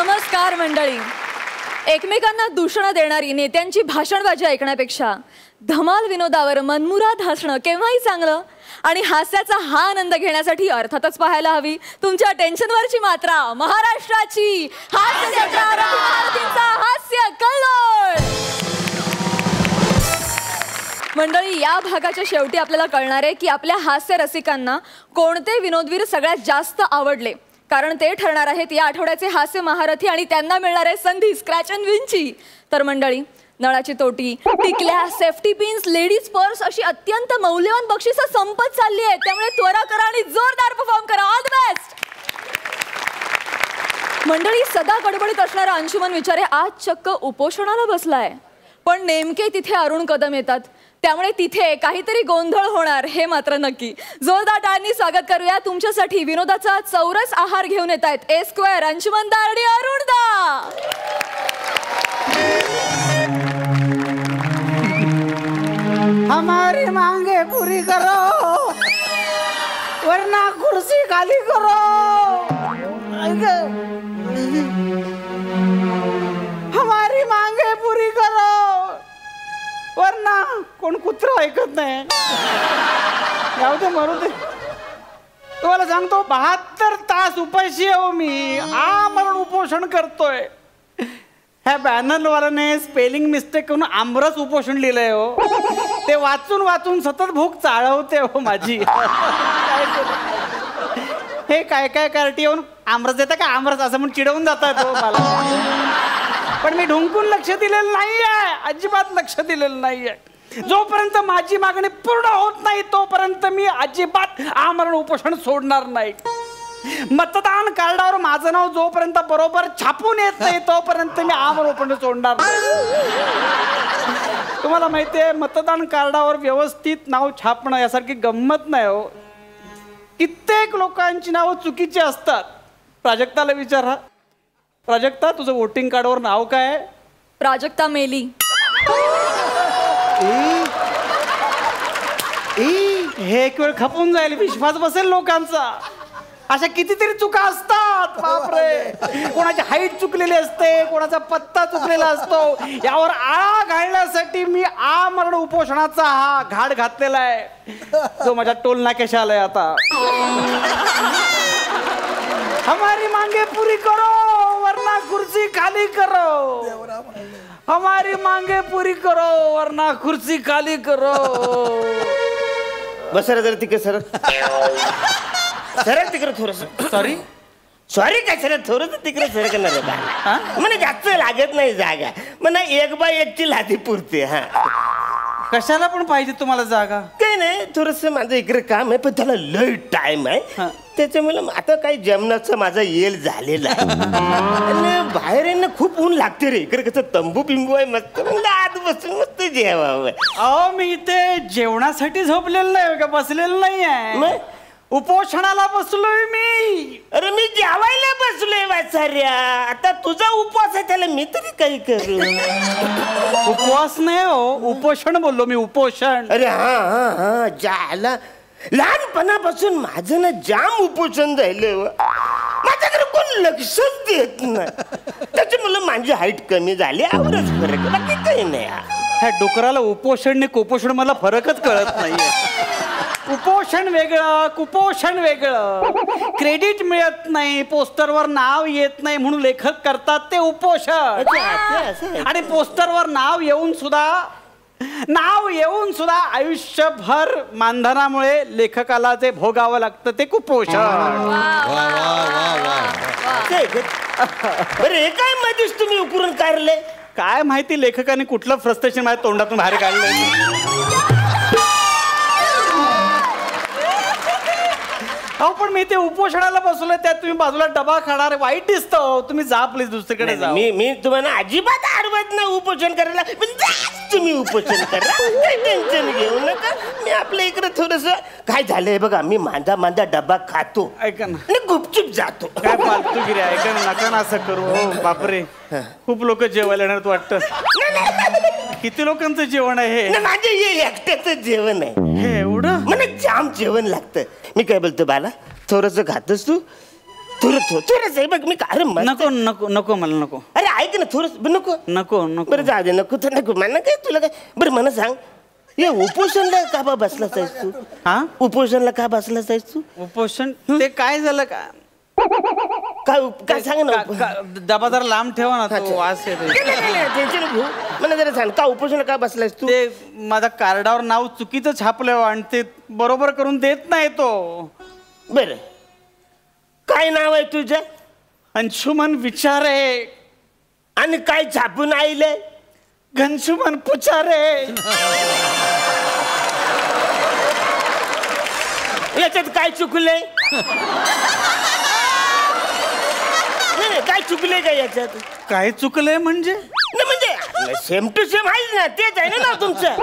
नमस्कार मंडळी. एकमेकांना दूषण देणारी नेत्यांची भाषणबाजी ऐकण्यापेक्षा धमाल विनोदावर मनमुराद हसणं केव्हाही चांगलं. आणि हास्याचा हा आनंद घेण्यासाठी अर्थातच पाहायला हवी तुमच्या टेन्शनवरची मात्रा, महाराष्ट्राची हास्य जत्रा, हास्य कल्लोळ. मंडळी, या भागाच्या शेवटी आपल्याला कळणार आहे की आपल्या हास्य रसिकांना कोणते विनोदवीर सगळ्यात जास्त आवडले, कारण ते ठरणार आहेत या आठवड्याचे हास्य महारथी आणि त्यांना मिळणार आहे संधी स्क्रॅच अँड विनची. तर मंडळी, नळाची तोटी, टिकल्या, सेफ्टी पिन्स, लेडीज पर्स अशी अत्यंत मौल्यवान बक्षिसं संपत चालली आहेत. त्यामुळे त्वरा करा आणि जोरदार परफॉर्म करा. All the best. मंडळी, सदा गडबडीत असणारा अंशुमन विचारे आज चक्क उपोषणाला बसलाय. पण नेमके तिथे अरुण कदम येतात, त्यामुळे तिथे काहीतरी गोंधळ होणार हे मात्र नक्की. जोरदार टाळ्यांनी स्वागत करूया. तुमच्यासाठी विनोदाचा चौरस आहार घेऊन येत आहेत ए स्क्वेअर, अंशुमन दा आणि अरुण दा. हमारी मांगे पूरी करो वरना कुर्सी खाली करो. हमारी मांगे पूरी करो वरना कोण कुत्रा ऐकत नाही. जाऊ दे, मरू दे. तुम्हाला सांगतो 72 तास उपाशी आहे मी. आमरण उपोषण करतोय. ह्या बॅनरवाल्याने स्पेलिंग मिस्टेक करून आमरस उपोषण लिहिलंय हो. ते वाचून वाचून सतत भूक चाळवते हो माझी. हे काय काय कार्टी येऊन आमरस देता का आमरस असं म्हणून चिडवून जातात हो मला. पण मी ढुंकून लक्ष दिलेलं नाहीये, अजिबात लक्ष दिलेलं नाहीये. जोपर्यंत माझी मागणी पूर्ण होत नाही तोपर्यंत मी अजिबात आमरण उपोषण सोडणार नाही. मतदान कार्डावर माझं नाव जोपर्यंत बरोबर छापून येत नाही तोपर्यंत मी आमरण उपोषण सोडणार नाही. तुम्हाला माहितीये, मतदान कार्डावर व्यवस्थित नाव छापणं यासारखी गंमत नाही हो. कित्येक लोकांची नावं चुकीची असतात. प्राजक्ताला विचारा. प्राजक्ता, तुझं वोटिंग कार्डवर नाव काय आहे? प्राजक्ता मेली. हे एक वेळ खपून जाईल, विश्वास बसेल लोकांचा. अशा कितीतरी चुका असतात. बापरे, कोणाची हाईट चुकलेली असते, कोणाचा पत्ता चुकलेला असतो. यावर आळा घालण्यासाठी मी आमरण उपोषणाचा हा घाट घातलेला आहे, जो माझ्या टोल नाक्याशी आलाय आता. हमारी मांगे पूरी करो वरना कुर्सी खाली करो. हमारी मांगे पूरी करो वरना कुर्सी खाली करो. बस जरा तिकडे सर सरळ तिकडे थोडस. सॉरी काय सर, थोडस तिकडे सर करणार म्हणजे जास्त लागत नाही जागा. म्हणा 1 बाय 1 ची लादी पुरते. हा, कशाला पण पाहिजे तुम्हाला जागा? काही नाही, थोडस माझं इकडे काम आहे पण त्याला लय टाइम आहे. त्याच्यामुळे आता काही जेवणाचं माझा येल झालेला आहे. बाहेर येणं खूप ऊन लागते रे. इकडे कसं तंबू बिंबू आहे मस्त, आत बसून मस्त जेवावं. अहो, मी इथे जेवणासाठी झोपलेलं नाही का, बसलेलं नाही आहे. उपोषणाला बसलोय मी. अरे मी जेवायला बसलोय वाचाऱ्या. आता तुझा उपवास आहे त्याला मी तरी काही करू. उपवास नाही हो, उपोषण बोललो मी, उपोषण. अरे हा हा हा, ज्याला लहानपणापासून माझं ना जाम उपोषण झालं. माझ्याकडे कोण लक्षच देत नाही. त्याच्यामुळे माझी हाईट कमी झाली. आवरच फरक, बाकी काही नाही. ह्या डुकराला उपोषण ने कुपोषण मला फरकच कळत नाहीये. उपोषण वेगळं, कुपोषण वेगळं. क्रेडिट मिळत नाही, पोस्टरवर नाव येत नाही म्हणून लेखक करतात ते उपोषण. आणि पोस्टरवर नाव येऊन सुद्धा आयुष्यभर मानधनामुळे लेखकाला जे भोगावं लागतं ते कुपोषण. बरे काय मध्येच तुम्ही उकरून काढले? काय माहिती लेखकाने कुठलं फ्रस्ट्रेशन माझ्या तोंडातून बाहेर काढलंय. हो, पण मी ते उपोषणाला बसलोय, त्यात तुम्ही बाजूला डबा खाणार, वाईट दिसतं. तुम्ही जा प्लीज, दुसरीकडे जा. मी तुम्हाला अजिबात अडवत ना उपोषण करायला, पण तुम्ही उपोषण करा, टेन्शन घेऊ नका. मी आपल्या इकडे थोडस काय झालंय बघा, मी मांदा डबा खातो, ऐका ना, आणि गुपचूप जातो. काय फालतूगिरी, ऐका ना, नका ना असं करू. हो बापरे, खूप लोक जेवायला येणार वाटतं. किती लोकांचं जेवण आहे हे? माझे हे एकट्याचं जेवण आहे. हे एवढं मला जाम जेवण लागतं. मी काय बोलतो बाला, थोडस खातोस तू? थोडस आहे बघ मी अरे नको नको नको मला नको. अरे ऐक ना थोडस नको नको नको. बरं जा दे नको तर नको मला काय तुला काय बरं मला सांग हे उपोषणला का बा बसलाच आहेस तू? हा उपोषणला का बसलाच आहेस तू? उपोषण ते काय झालं का काय सांग ना डबा जरा लांब ठेवा ना तो वास येतो. टेन्शन घेऊ मला जरा सांग का उपोषणला का बसलायस तू? ते माझ्या कार्डावर नाव चुकीचं छापलं आणि ते बरोबर करून देत नाही तो. बर काय नाव आहे तुझं? अंशुमन विचारे. आणि काय छापून आईले? घनशुमन पुचारे. याच्यात काय चुकलंय? नाही काय चुकलंय का याच्यात? काय चुकलंय म्हणजे सेम टू सेम आहे ना तेच आहे ना तुमचं.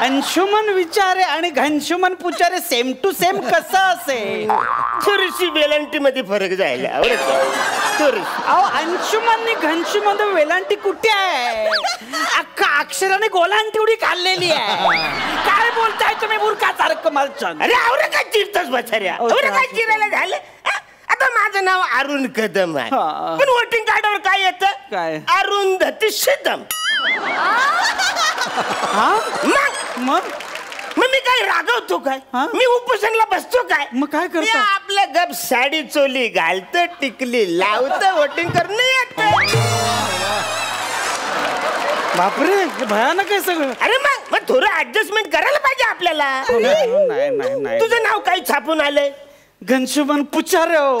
अंशुमन विचारे आणि घनशुमन पुचारे सेम टू सेम कसं असेल? थोडीशी वेलांटी मध्ये फरक जायला थोडीशी. अहो अंशुमन आणि घनशुमन वेलांटी कुठे आहे? अख्खा अक्षराने गोलांटी उडी खाल्लेली आहे. काय बोलताय तुम्ही मूर्खासारखं मालचंद? अरे आवडं काय चिरतोस बचाऱ्या? आवडं काय चिरायला झालं? आता माझं नाव अरुण कदम आहे पण वोटिंग कार्डावर काय येतं? काय? अरुंधती शिदम. मग मी काय रागवतो काय? मी उपोषणला बसतो काय? मग काय करतो? आपल्या गप साडी चोली घालतं टिकली लावतं वोटिंग करणं येतं. बापरे हे भयानक आहे सगळं. अरे मग थोडं ऍडजस्टमेंट करायला पाहिजे आपल्याला. नाही तुझं नाव काही छापून आलंय? घनशुमन पुचारे. हो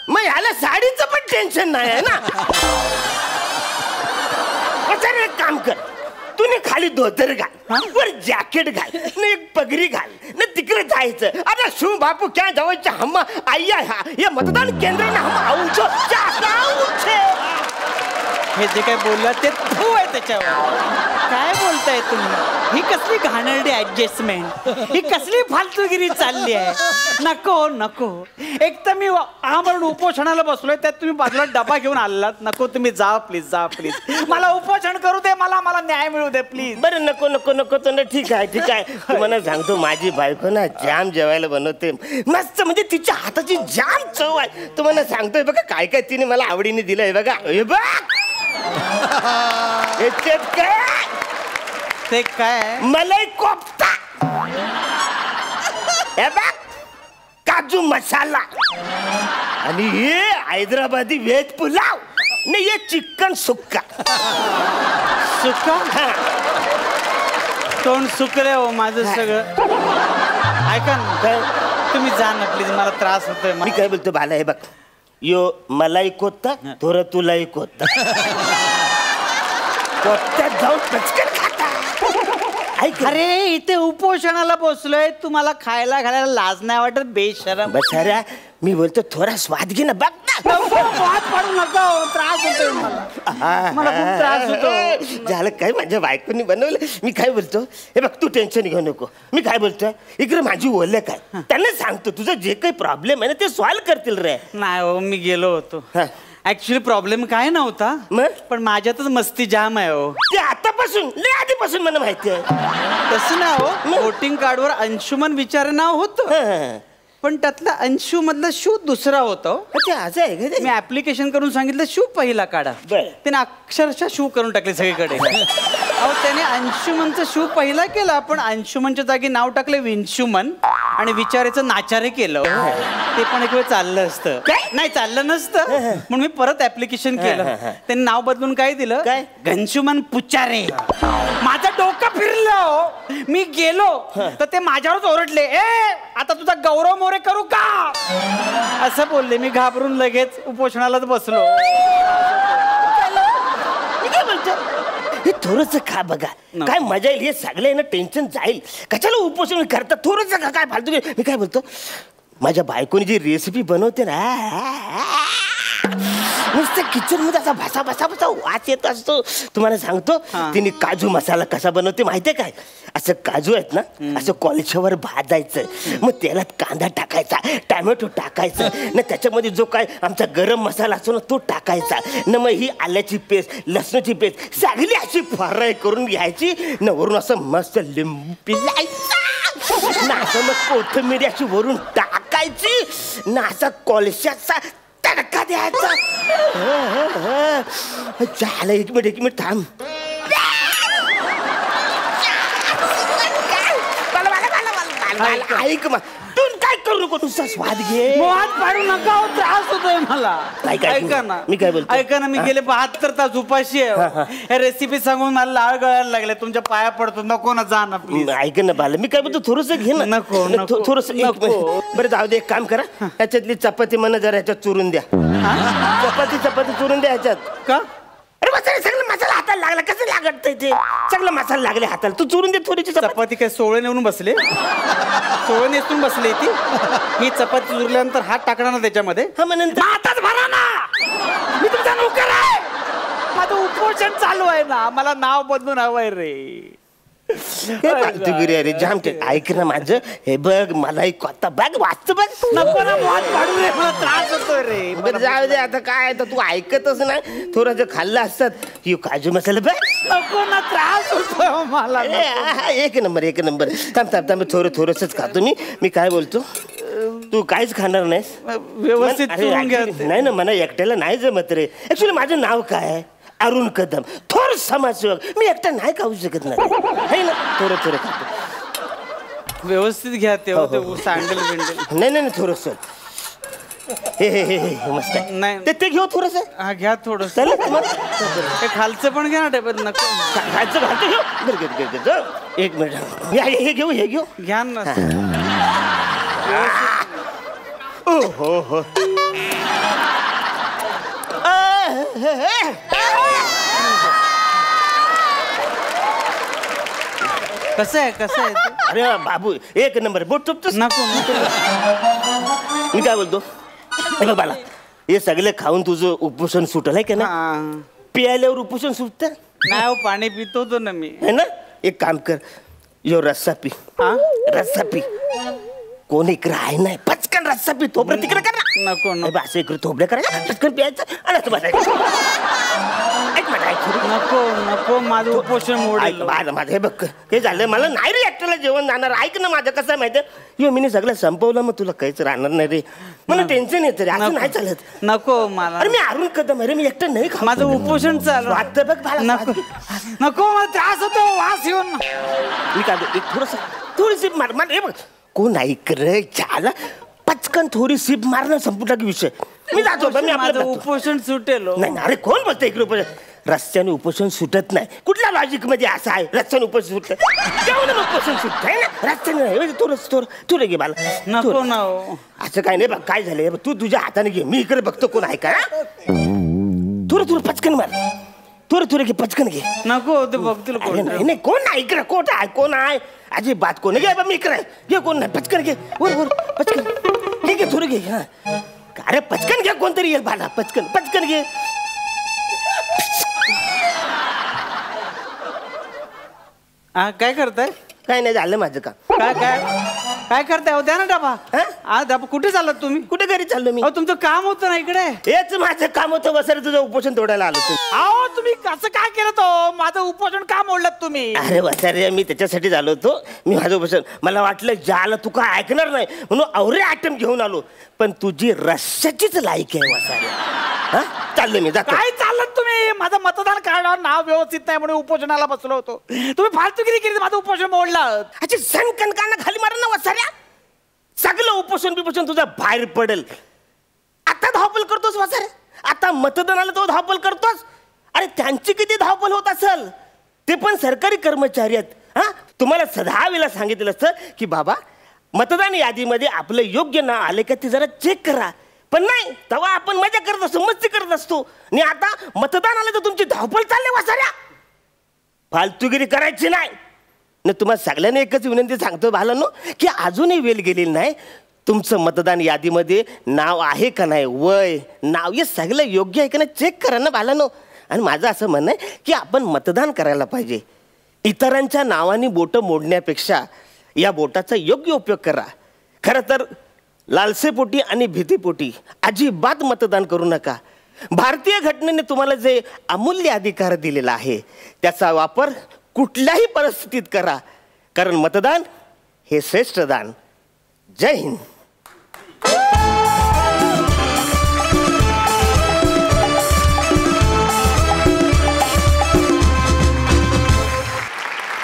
मग ह्याला साडीचं पण टेन्शन नाही आहे ना. एक काम कर तू खाली धोतर घाल वर जॅकेट घाल न एक पगडी घाल न तिकडे जायचं. अरे शू बापू क्या जवळच्या हम आया या मतदान केंद्र ना हम आऊचो हे जे काय बोलला ते तू आहे त्याच्यावर. काय बोलताय तुम्ही? ही कसली घाणेरडी ऍडजस्टमेंट, ही कसली फालतूगिरी चालली आहे. नको नको. एक तर मी म्हणून उपोषणाला बसलोय त्यात तुम्ही बाजूला डबा घेऊन आलात. नको तुम्ही जा प्लीज जा प्लीज. मला उपोषण करू दे. मला न्याय मिळू दे प्लीज. बरं नको नको नको तर ठीक आहे तुम्हाला सांगतो माझी बायको ना जाम जेवायला बनवते मस्त. म्हणजे तिच्या हाताची जाम चव आहे. तुम्हाला सांगतोय बघा काय काय तिने मला आवडीने दिलंय बघा. हे बघ काय ते काय? मलाई कोफ्ता. हे बघ काजू मसाला आणि हे हैदराबादी व्हेज पुलाव आणि हे चिकन सुक्का. सुक्का? तोंड सुकले हो माझं सगळं. ऐका ना तुम्ही जा ना प्लीज मला त्रास होतोय. मी काय बोलतो बाला हे बघ यो मलाई कोत्ता थोडं तुलाही कोत्ता. कोत्त्यात जाऊन पचकन खाता. अरे इथे उपोषणाला बसलोय तुम्हाला खायला घालायला लाज नाही वाटत? बेशरम. बसाऱ्या मी बोलतो थोडा स्वाद घे ना बघ ना. पडू नका त्रास होतोय मला खूप त्रास होतो. झालं काय माझ्या बायकोनी बनवलं. मी काय बोलतो हे बघ तू टेन्शन घेऊ नको. मी काय बोलतोय इकडे माझी ओळख काय त्यांना सांगतो तुझं जे काही प्रॉब्लेम आहे ना ते सॉल्व्ह करतील रे. नाही हो मी गेलो होतो. ऍक्च्युली प्रॉब्लेम काय नव्हता पण माझ्यातच मस्ती जाम आहे हो. ते आतापासून लय आधीपासून मला माहिती आहे. तसं ना हो वोटिंग कार्डवर अंशुमन विचारे नाव होतं पण त्यातला अंशू मधला शू दुसरा होता. असं आहे का? मी ऍप्लिकेशन करून सांगितलं शू पहिला काढा. त्याने अक्षरशः शू करून टाकले सगळीकडे. अहो त्याने अंशुमनचा शू पहिला केला पण अंशुमनच्या जागी नाव टाकले विंशुमन आणि विचारेचं नाचारे केलं. ते पण एक वेळ चाललं असतं. नाही चाललं नसतं म्हणून मी परत ऍप्लिकेशन केलं. त्यांनी नाव बदलून काय दिलं? काय? घनशुमन पुचारे. माझं डोकं फिरलं. मी गेलो तर ते माझ्यावरच ओरडले. आता तुझा गौरव मोरे करू का असं बोलले. मी घाबरून लगेच उपोषणालाच बसलो. हे थोडस खा बघा काय मजा येईल. हे सगळे ना टेन्शन जाईल. कशाला उपोषण करतात थोडस खा काय फालतू. मी काय बोलतो माझ्या बायकोनी जी रेसिपी बनवते ना नुसतं किचन मध्ये असा भसा भसा भसा वास येत असतो. तुम्हाला सांगतो तिने काजू मसाला कसा बनवते माहितीये काय? असं काजू आहेत ना असं कॉलेजवर भाजायचं मग तेलात कांदा टाकायचा टॅमॅटो टाकायचं ना त्याच्यामध्ये जो काय आमचा गरम मसाला असतो ना तो टाकायचा ना मग ही आल्याची पेस्ट लसणाची पेस्ट सगळी अशी फ्राय करून घ्यायची ना वरून असं मस्त लिंबू पिळायचं ना असं मग कोथिंबीर अशी वरून टाका टाकायची ना असा कोळशाचा तडका द्यायचा. झालं, एक मिनिट थांब. ऐक मग तू काय करू नको, नुसता स्वाद घे. हात पाडू नका, त्रास होतोय मला. ऐका ना, मी काय बोलतो, ऐका ना, मी गेले 72 तास उपाशी आहे. हे रेसिपी सांगून मला लाळ गळायला लागले. तुमच्या पाया पडतो, नको ना, जा ना प्लीज. ऐक ना बाला, मी काय बोलतो, थोडस घे ना. नको, थोडस. बरं जाऊ दे, एक काम करा, याच्यातली चपाती मला जरा ह्याच्यात चुरून द्या. चपाती चुरून द्या ह्याच्यात. का? अरे मसाला, सगळं मसाला हाताला लागला. कसं लागत ते सगळं मसाला लागले हाताला. तू चुरून दे थोडीशी चपाती. काय सोळे नेऊन बसले? सोळे नेसून बसले ती. ही चपाती चुरल्यानंतर हात टाकणार ना त्याच्यामध्ये? हा, मग नंतर हातात भरा ना. मी तुमचा नोकर आहे. माझं उपोषण चालू आहे ना, मला नाव बदलून हवंय रे. फालतूगिरी अरे जाम. ऐक ना माझं, हे बघ, मला एक आता बघ वाचत बघ. नको ना, हात पाडू रे, मला त्रास होतोय रे. बरं जाऊ दे, आता काय, तर तू ऐकतच नाही. थोडं खाल्लं असतात. ही काजू मसाला बघ. नको ना, त्रास होतोय मला. एक नंबर. थांब थोडंसंच खातो मी काय बोलतो, तू काहीच खाणार नाहीस? व्यवस्थित चुरून घ्या. नाही ना, मला एकट्याला नाही जमत रे. ऍक्च्युली माझं नाव काय आहे? अरुण कदम, थोर समाजसेवक. मी एकटा नाही खाऊ शकत नाही ना. थोडं खातो. व्यवस्थित घ्या ते सँडल बिंडल. नाही थोडस. हे मस्त आहे. नाही ते घेऊ थोडस. हा घ्या थोडस. चालेल मग. हे खालचं पण घ्या ना टेबल. नको खायचं घालतो, घेऊ. बरं, एक मिनिट. हे घेऊ घ्या ना. हो. कसं आहे ते? अरे बाबू, एक नंबर. बोट चुपतोस. नको. मी काय बोलतो, बघ बाला, हे सगळे खाऊन तुझं उपोषण सुटल आहे का ना? पियाल्यावर उपोषण सुटत नाही. पाणी पितो तो ना मी, है ना. एक काम कर, यो रस्सा पी. रस्सा पी. कोण इकडे आहे नाही, पचकन रस्सा पी. थोबडं तिकडे कर ना. नको. असं इकडे थोबडं करायचं, पचकन प्यायचं आणि असं बसायचं. नको, माझं उपोषण मोडेल. माझं हे बघ, हे झालं, मला नाही रे एकट्याला जेवण जाणार. ऐक ना माझं, कसं आहे माहिती, यो मी सगळं संपवलं, मग तुला काहीच राहणार नाही रे. मला टेन्शन येतं रे, असं नाही चालत. नको मला. अरे मी अरुण कदम अरे, मी एकटं नाही खा. माझं उपोषण चालू. वाटतं बघ मला. नको, मला त्रास होतो वास येऊन. मी काय एक थोडीशी मार. हे बघ, कोण ऐक रे, झाला पचकन थोडी सिप मारणं, संपूर्ण विषय. मी जातो. माझं उपोषण सुटेल. नाही अरे, कोण बोलतं इकडे उपोषण? रस्त्याने उपोषण सुटत नाही. कुठल्या लॉजिक मध्ये असं आहे रस्त्याने उपोषण सुटत? जेवण उपोषण सुटत आहे ना, रस्त्याने नाही. थोडं घे मला. नको ना. असं काय नाही बघ, काय झालंय तू तुझ्या हाताने घे. मी इकडे बघतो कोण आहे का. थोडं पचकन मार. थोडं घे, पचकन घे. नको, ते बघतील. नाही कोण नाही इकडे. कोण आहे अजिबात कोण घे. मी इकडे घे. कोण नाही, पचकन घे. वर पचकन घे. थोडं घे. अरे पचकन घे, कोणतरी येईल बाला. पचकन घे. काय करताय? काय नाही, झालं माझं काम. काय करताय? हो द्या ना डबा. डबा कुठे चाललात तुम्ही? कुठे घरी चाललो मी. तुमचं काम होतं ना इकडे. हेच माझं काम होतं. वसरे तुझं उपोषण तोडायला आलो तू. अहो तुम्ही कसं काय केलं तो? माझं उपोषण का मोडलं तुम्ही? अरे वसरे, मी त्याच्यासाठी आलो होतो. मी माझं उपोषण, मला वाटलं ज्याला तू काय ऐकणार नाही म्हणून अवरे आयटम घेऊन आलो. पण तुझी रश्याचीच लायक आहे वसरे. चाललो मी, जातो. काय चाललं तुम्ही? माझं मतदान कार्डावर नाव व्यवस्थित नाही म्हणून उपोषणाला बसलो होतो. तुम्ही फालतूगिरी केली, माझं उपोषण मोडलं. अच्छा, सणकणकांना खाली मार ना वसाऱ्या. सगळं उपोषण तुझा बाहेर पडेल. आता धावपल करतोस वसाऱ्या. आता मतदानाला तो धावपल करतोस. अरे त्यांची किती धावपल होत असेल. ते पण सरकारी कर्मचारी आहेत. तुम्हाला 10 वेळा सांगितलं असतं की बाबा मतदान यादीमध्ये आपलं योग्य नाव आले का ते जरा चेक करा. पण नाही, तेव्हा आपण मजा करत असतो, मस्ती करत असतो. आणि आता मतदान आलं तर तुमची धावपळ चालली वसाऱ्या. फालतूगिरी करायची नाही. तुम्हाला सगळ्यांना एकच विनंती सांगतो भालांनो, की अजूनही वेळ गेलेली नाही. तुमचं मतदान यादीमध्ये नाव आहे का नाही, वय, नाव, हे सगळं योग्य आहे का नाही चेक करा ना भालांनो. आणि माझं असं म्हणणं आहे की आपण मतदान करायला पाहिजे. इतरांच्या नावाने बोटं मोडण्यापेक्षा या बोटाचा योग्य उपयोग करा. खरं तर लालसेपोटी आणि भीतीपोटी अजिबात मतदान करू नका. भारतीय घटनेने तुम्हाला जे अमूल्य अधिकार दिलेला आहे त्याचा वापर कुठल्याही परिस्थितीत करा. कारण मतदान हे श्रेष्ठ दान. जय हिंद.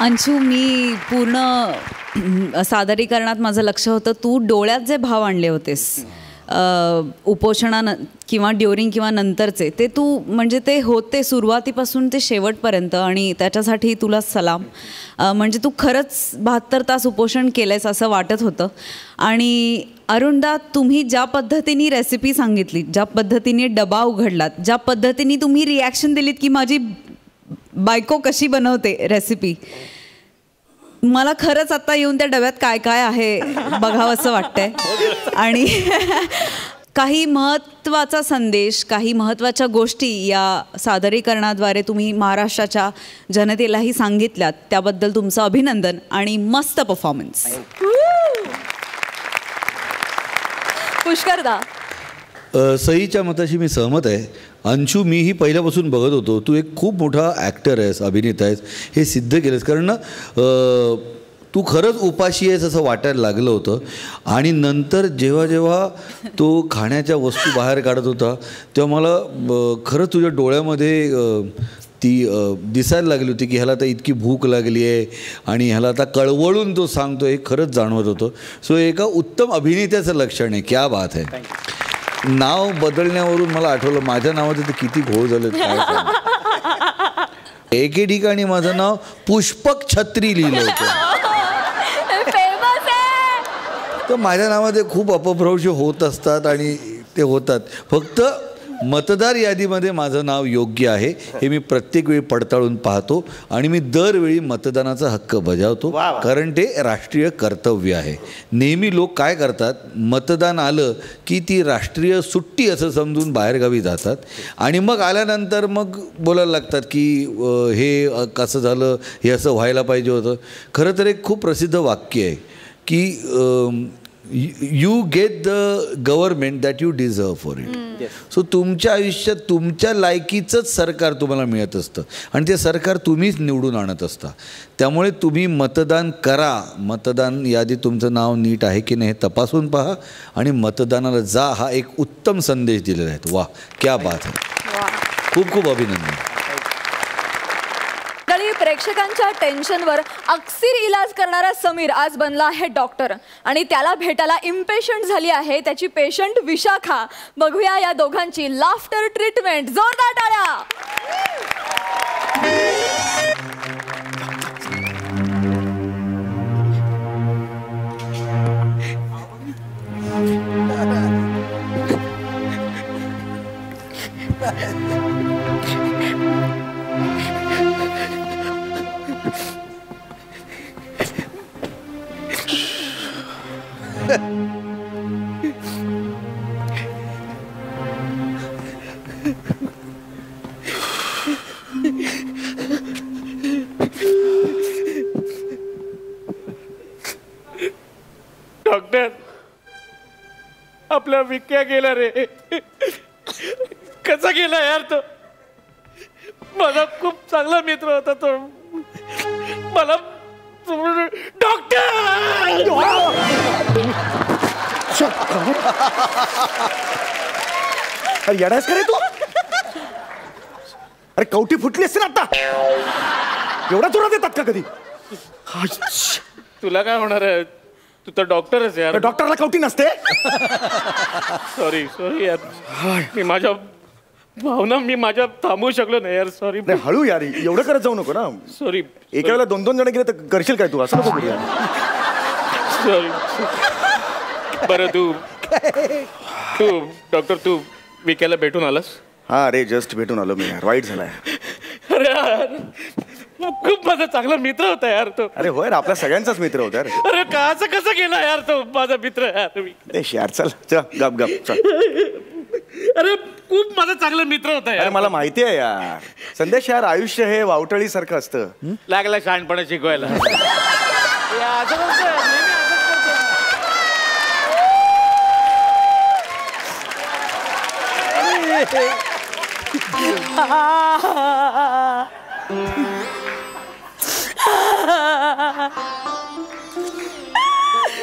अंशू, मी पूर्ण सादरीकरणात माझं लक्ष होतं, तू डोळ्यात जे भाव आणले होतेस किंवा ड्युरिंग किंवा नंतरचे, ते तू म्हणजे ते होते सुरुवातीपासून ते शेवटपर्यंत, आणि त्याच्यासाठी तुला सलाम. म्हणजे तू खरंच 72 तास उपोषण केलंयस असं वाटत होतं. आणि अरुणदा, तुम्ही ज्या पद्धतीने रेसिपी सांगितली, ज्या पद्धतीने डबा उघडलात, ज्या पद्धतीने तुम्ही रिॲक्शन दिलीत की माझी बायको कशी बनवते रेसिपी, मला खरंच आता येऊन त्या डब्यात काय काय आहे बघावं असं वाटतंय. आणि काही महत्त्वाचा संदेश, काही महत्त्वाच्या गोष्टी या सादरीकरणाद्वारे तुम्ही महाराष्ट्राच्या जनतेलाही सांगितल्यात, त्याबद्दल तुमचं अभिनंदन आणि मस्त परफॉर्मन्स. पुष्करदा, सईच्या मताशी मी सहमत आहे. अंशू, मीही पहिल्यापासून बघत होतो, तू एक खूप मोठा ॲक्टर आहेस, अभिनेता आहेस, हे सिद्ध केलंस. कारण ना तू खरंच उपाशी आहेस असं वाटायला लागलं होतं. आणि नंतर जेव्हा जेव्हा तो खाण्याच्या वस्तू बाहेर काढत होता तेव्हा मला खरंच तुझ्या डोळ्यामध्ये ती दिसायला लागली होती की ह्याला आता इतकी भूक लागली आहे आणि ह्याला आता कळवळून तो सांगतो, हे खरंच जाणवत होतं. सो एका उत्तम अभिनेत्याचं लक्षण आहे. क्या बात आहे. नाव बदलण्यावरून मला आठवलं, माझ्या नावाचे तर किती घोळ झाले. एके ठिकाणी माझं नाव पुष्पक छत्री लिहिलं होतं, तर माझ्या नावामध्ये खूप अपभ्रंश होत असतात आणि ते होतात. फक्त मतदार यादीमध्ये माझं नाव योग्य आहे हे मी प्रत्येक वेळी पडताळून पाहतो आणि मी दरवेळी मतदानाचा हक्क बजावतो, कारण ते राष्ट्रीय कर्तव्य आहे. नेहमी लोक काय करतात, मतदान आलं की ती राष्ट्रीय सुट्टी असं समजून बाहेरगावी जातात आणि मग आल्यानंतर मग बोलायला लागतात की हे कसं झालं, हे असं व्हायला पाहिजे होतं. खरं तर एक खूप प्रसिद्ध वाक्य आहे की you get the government that you deserve for it. So तुमच्या आयुष्यात तुमच्या लायकीचंच सरकार तुम्हाला मिळत असतं आणि ते सरकार तुम्हीच निवडून आणत असता. त्यामुळे तुम्ही मतदान करा, मतदान यादीत तुमचं नाव नीट आहे की नाही हे तपासून पहा आणि मतदानाला जा, हा एक उत्तम संदेश दिलेला आहे. वा, क्या बात आहे. खूप खूप अभिनंदन. प्रेक्षकांच्या टेन्शनवर अक्सीर इलाज करणारा समीर आज बनला आहे डॉक्टर आणि त्याला भेटायला इम्पेशंट झाली आहे त्याची पेशंट विशाखा. बघूया या दोघांची लाफ्टर ट्रीटमेंट. जोरदार टाळ्या. डॉक्टर, आपला विक्या गेला रे. कसा गेला यार तो? माझा खूप चांगला मित्र होता तो. मला डॉक्टर, अरे येडायस का रे तू? अरे कवटी फुटली असते ना आता. एवढा जोरात येतात का कधी? तुला काय होणार आहे, तू तर डॉक्टरच यार. डॉक्टरला कवटी नसते. सॉरी सॉरी यार, मी माझ्या भावना मी माझ्या थांबवू शकलो नाही यार. सॉरी. हळू यार, एवढं करत जाऊ नको ना. सॉरी. एका वेळेला 2-2 जण गेले तर करशील काय तू? असं नको करू यार. सॉरी. बरं तू डॉक्टर, तू विक्याला भेटून आलास? हा रे, जस्ट भेटून आलो मी यार. वाईट झालाय. अरे यार, खूप माझा चांगला मित्र होता यार तो. अरे होय, आपल्या सगळ्यांचाच मित्र होता यार. अरे कसा गेला यार तो माझा मित्र यार. यार चल चल, गप गप चल. अरे खूप माझा चांगला मित्र होता यार. मला माहिती आहे यार संदेश. यार आयुष्य हे वावटळी सारखं असतं. लागला शहाणपणा शिकवायला.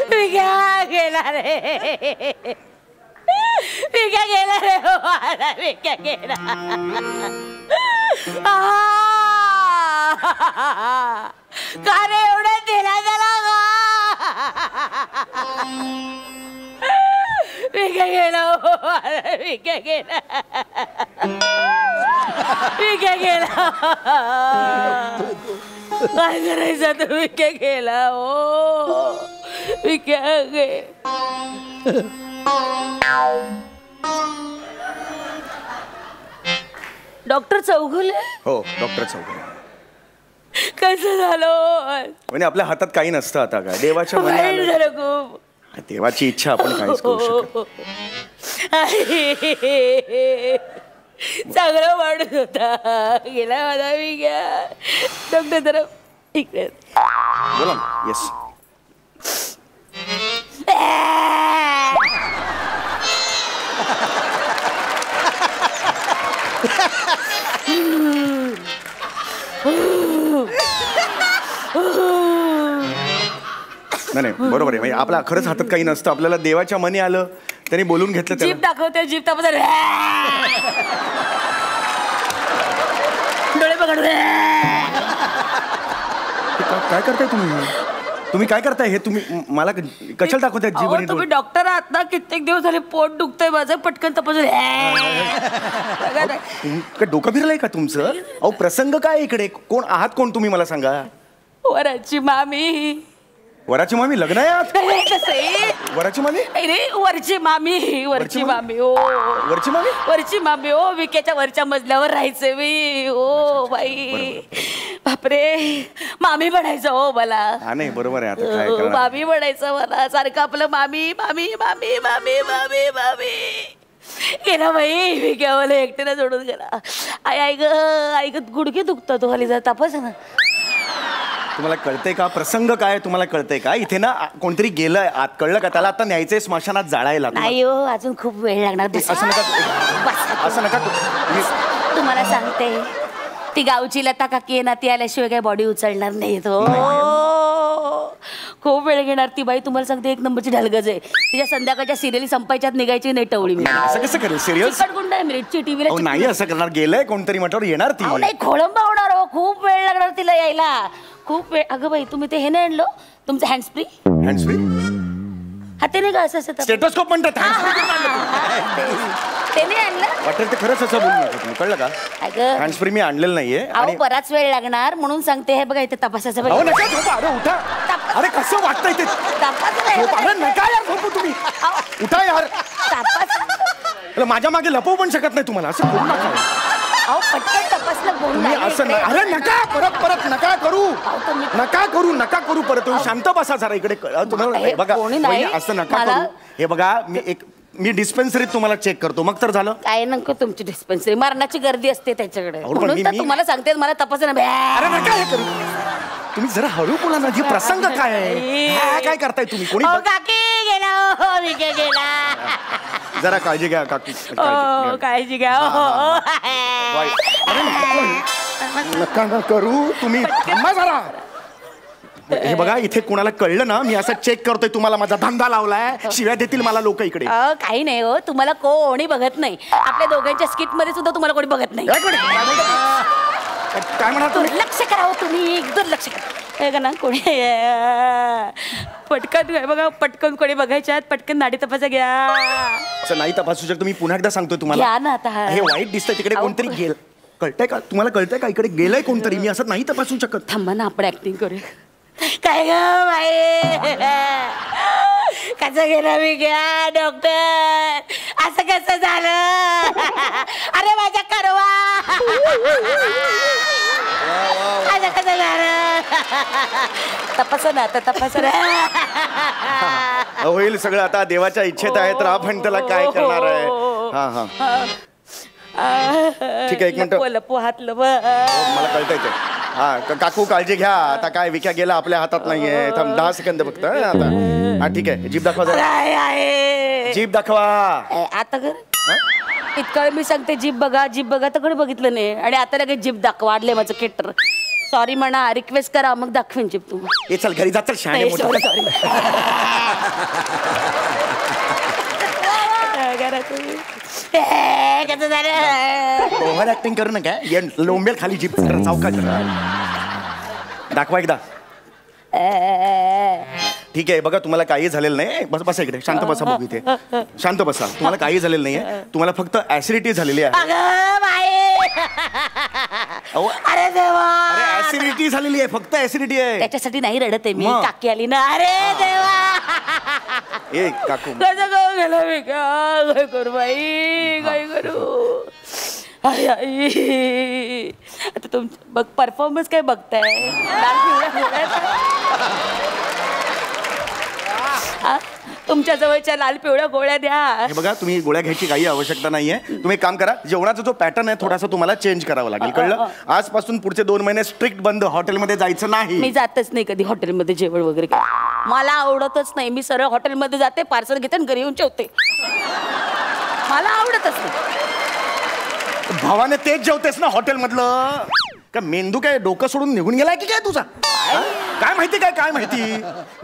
विक्या गेला रे. विक्या गेला रे. विक्या गेला. का रे एवढं दिला त्याला विक्या गेला विक्या गेला विक्या गेला काय करायचं तर विक्या गेला हो विक्या गे डॉक्टर चौगुले हो डॉक्टर चौगुले कसं झालं म्हणजे आपल्या हातात काही नसतं आता काय देवाच्या मनात वाईट आलं. झालं खूप देवाची इच्छा आपण काहीच करू शकत चांगला माणूस होता गेला माझा मी घ्या डॉक्टर जरा इकडे बोला ना येस नाही बरोबर आहे म्हणजे आपल्या खरंच हातात काही नसतं आपल्याला देवाच्या मनी आलं त्यांनी बोलून घेतलं त्याला. जीप दाखवते जीप तपास डोळे पकड काय करताय तुम्ही काय करताय हे तुम्ही मला कशाला दाखवताय जीवन तुम्ही डॉक्टर आहात ना कित्येक दिवस झाले पोट दुखतंय माझं पटकन तपासून काय डोकं फिरलंय का तुमचं अहो प्रसंग काय इकडे कोण आहात कोण तुम्ही मला सांगा वराची मामी वराची मामी लग्न आहे आज वराची मामी रे वरची मामी वरची मामी ओ वरची मामी वरची मामी ओ विकेच्या वरच्या मजल्यावर राहायचं मी ओ बाई बापरे मामी म्हणायचं हो मला हा नाही बरोबर आहे आता काय करणार मामी म्हणायचं मला सारखं आपलं मामी मामी मामी मामी मामी मामी गेला बाई विक्या मला एकटीला सोडून गेला आई ग गुडघे दुखतं तो खाली जा तपास ना तुम्हाला कळतंय का प्रसंग काय तुम्हाला कळतंय का इथे ना कोणतरी गेलंय आत कळलं का त्याला आता न्यायचंय स्मशानात जाळायला नाही हो अजून खूप वेळ लागणार असं नका असं नका तुम्हाला सांगते ती गावची लता काकी आहे ना ती आल्याशिवाय काय बॉडी उचलणार नाही तो खूप वेळ घेणार ती बाई तुम्हाला सांगते एक नंबरची ढलगज आहे तिच्या संध्याकाळच्या सिरियली संपायच्यात निघायची नाही टवळी मी असं कसं करेल सिरियस गुंड आहे मिरची टीव्हीला नाही असं करणार गेलंय कोणतरी म्हटल्यावर येणार ती नाही खोळंबा होणार हो खूप वेळ लागणार तिला यायला खूप वेळ अगं बाई तुम्ही ते हे नाही आणलं तुमचं हँड्सफ्री हँड्सफ्री हा ते नाही का असं स्टेटोस्कोप म्हणतात ते नाही आणलं वाटेल ते खरंच असं बोलू नका तुम्ही कळलं का अगं हँड्सफ्री मी आणलेलं नाहीये अहो बराच वेळ लागणार म्हणून सांगते हे बघा इथे तपासाचं अहो नका झोपा अरे उठा अरे कसं वाटतंय ते झोपा अरे नका यार झोपू तुम्ही उठा यार अरे माझ्या मागे लपवू पण शकत नाही तुम्हाला असं बोलू नका अहो पटकन तपासलं तुम्ही असं अरे नका परत नका करू परत तुम्ही शांत बसा जरा इकडे तुम्हाला बघा असं नका करू हे बघा मी डिस्पेन्सरीत तुम्हाला चेक करतो मग तर झालं काय नको तुमची डिस्पेन्सरी मरणाची गर्दी असते त्याच्याकडे म्हणून तर तुम्हाला सांगते मला तपास ना अरे नका हे करू तुम्ही जरा हळू बोला ना हे प्रसंग काय आहे काय करताय तुम्ही कोणी काकी गेला जरा काळजी घ्या काकी काळजी घ्या नका करू तुम्ही थांबा जरा हे बघा इथे कोणाला कळलं ना मी असं चेक करतोय तुम्हाला माझा धंदा लावलाय शिव्या देतील मला लोक इकडे काही नाही हो तुम्हाला कोणी बघत नाही आपल्या दोघांच्या स्किट मध्ये सुद्धा तुम्हाला कोणी बघत नाही काय म्हणा तुम्ही दुर्लक्ष करा हो तुम्ही दुर्लक्ष करा का ना कोणी पटकन बघा पटकन कोणी बघायच्या पटकन नाडी तपासा घ्या असं नाही तपासू शकतो मी पुन्हा एकदा सांगतोय तुम्हाला घ्या ना आता हे वाईट दिसतंय तिकडे कोणतरी गेल कळतंय का तुम्हाला कळतंय का इकडे गेलंय कोणतरी मी असं नाही तपासू शकत थांबा ना आपण ऍक्टिंग करूया काय ग बाई कसं गेलं मी घ्या डॉक्टर असं कसं झालं अरे माझ्या करवा असं कसं झालं तपास ना आता तपास होईल सगळं आता देवाच्या इच्छेत आहे तर आपण त्याला काय करणार आहे हा हा ठीक आहे एक मिनिट लपू हात मला कळतंय ते हा काकू काळजी घ्या आता काय विक्या गेला आपल्या हातात नाहीये थांब 10 सेकंद फक्त आता हा ठीक आहे जीभ दाखवा जरा जीभ दाखवा आता कर इतका वेळ मी सांगते जीभ बघा तर कोणी बघितलं नाही आणि आता लगेच जीभ दाखवा वाढले माझं केटर सॉरी म्हणा रिक्वेस्ट करा मग दाखवेन जीभ तुम्ही चल घरी जा चल शाळे सॉरी कसं झालं ओव्हर ऍक्टिंग करू नका लोंबेल खाली जीप चौका दाखवा एकदा ठीक आहे बघा, तुम्हाला काही झालेलं नाही. बस बसा इकडे, शांत बसा बघू इथे, शांत बसा. तुम्हाला काही झालेलं नाहीये, तुम्हाला फक्त ऍसिडिटी झालेली आहे. अरे देवा, अरे ऍसिडिटी झालेली आहे, फक्त ऍसिडिटी आहे. त्याच्यासाठी नाही रडत आहे मी. मग? काकी आली ना. अरे देवा, ए काकू, कसं करू गेलं मी? काय करू बाई, काय करू? आई आई, आता तुमचं बघ परफॉर्मन्स काय बघताय? लाल पिवळ्या गोळ्या तुमच्या जवळच्या लाल पिवळ्या गोळ्या द्या. हे बघा, तुम्ही गोळ्या घ्यायची काही आवश्यकता नाहीये. तुम्ही एक काम करा, जेवणाचा जो पॅटर्न आहे थोडासा तुम्हाला चेंज करावा लागेल, कळलं? आजपासून पुढचे 2 महिने स्ट्रिक्ट बंद, हॉटेलमध्ये जायचं नाही. मी जातच नाही कधी हॉटेलमध्ये जेवण वगैरे काय. मला आवडतच नाही. मी सरळ हॉटेलमध्ये जाते, पार्सल घेते आणि घरी येऊन जेवते. मला आवडतच नाही. भावाने तेच जेवतेस ना हॉटेल मधलं? का मेंदू काय डोकं सोडून निघून गेलाय की काय तुझा? काय माहिती, काय माहिती?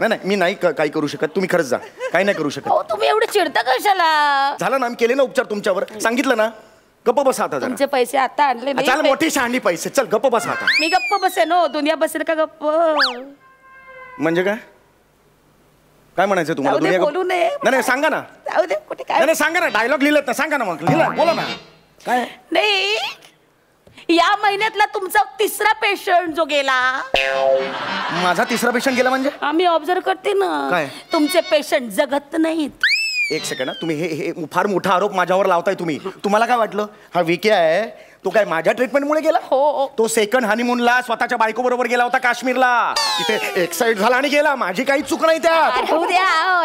नाही मी नाही काही करू शकत. तुम्ही खरंच जा, काही नाही करू शकत. तुम्ही एवढं चिडता कशाला? झालं ना, आम्ही केले ना उपचार तुमच्यावर, सांगितलं ना. गप्प बसा आता. तुमचे पैसे आता आणले नाही. चल मोठी शहाणी पैसे, चल गप्प बसा आता. मी गप्प बसेन हो, दुनिया बसेल का गप्प? म्हणजे काय म्हणायचं तुम्हाला? दुनिया बोलू नये. नाही सांगा ना. जाऊ दे, कुठे काय नाही सांगा ना, डायलॉग लिहिलेत ना, सांगा ना. मग लिहिला, बोला ना. काय नाही, या महिन्यातला तुमचा 3रा पेशंट जो गेला. माझा 3रा पेशंट गेला म्हणजे? आम्ही ऑब्झर्व करते ना. काय? तुमचे पेशंट जगत नाहीत. एक सेकंड, तुम्ही हे फार मोठा आरोप माझ्यावर लावताय तुम्ही. तुम्हाला काय वाटलं हा विके आहे तो काय माझ्या ट्रीटमेंटमुळे गेला? हो. तो सेकंड हनीमूनला स्वतःच्या बायको बरोबर गेला होता काश्मीरला. तिथे एक्साइट झाला आणि गेला. माझी काही चूक नाही त्यात.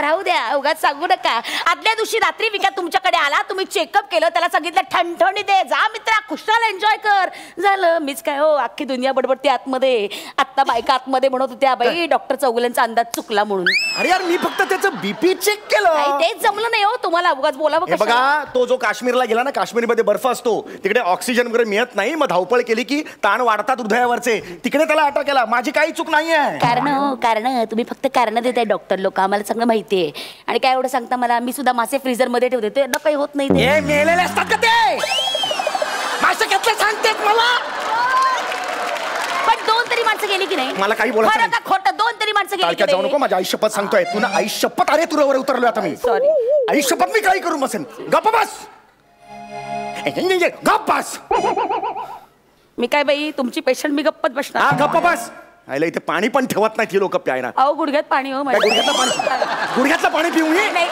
राहू द्या, उगाच सांगू नका. आदल्या दिवशी रात्री विका तुमच्याकडे आला, तुम्ही चेकअप केलं, त्याला सांगितलं ठणठणी दे, जा मित्रा, खुशाल एन्जॉय कर. झालं. मीच काय हो, अख्खी दुनिया बडबडते आतमध्ये. आत्ता बायका आतमध्ये म्हणत होत्या, बाई डॉक्टर चौगुल्यांचा अंदाज चुकला म्हणून. अरे यार, मी फक्त त्याचं बीपी चेक केलं. तेच जमलं नाही हो तुम्हाला. उगाच बोलावं. बघा, तो जो काश्मीरला गेला ना, काश्मीरमध्ये बर्फ असतो, तिकडे ऑक्सिजन वगैरे मिळत नाही. मग धावपळ केली की ताण वाढतात हृदयावरचे, तिकडे त्याला अटॅक केला. माझी काही चूक नाहीये. कारण तुम्ही फक्त कारण देताय डॉक्टर लोक, आम्हाला सगळं माहितीये. आणि काय एवढं सांगता मला, मी सुद्धा मासे फ्रीजर मध्ये ठेवते, ते काही होत नाही. हे मेलेले असतात का ते? मासे घेतले सांगतेस मला? पण 2 तरी माणसं गेली की नाही? मला काही बोलायचं नाही. खोटं 2 तरी माणसं गेली की जाऊ नाही? नको, माझ्या आई शपथ सांगतोय. तुला आई शपथ. अरे तुझ्यावर उतरलोय आता मी. सॉरी. आई शपथ, मी काही करून बसेन. गप्प बस, गप्प बस. मी काय बाई तुमची पेशंट, मी गप्पत बसणार. हा गप्प बस. आईला इथे पाणी पण ठेवत नाही लोक प्यायला. अहो गुडघ्यात पाणी हो. गुडघ्यातलं पाणी पिऊ नये. नाही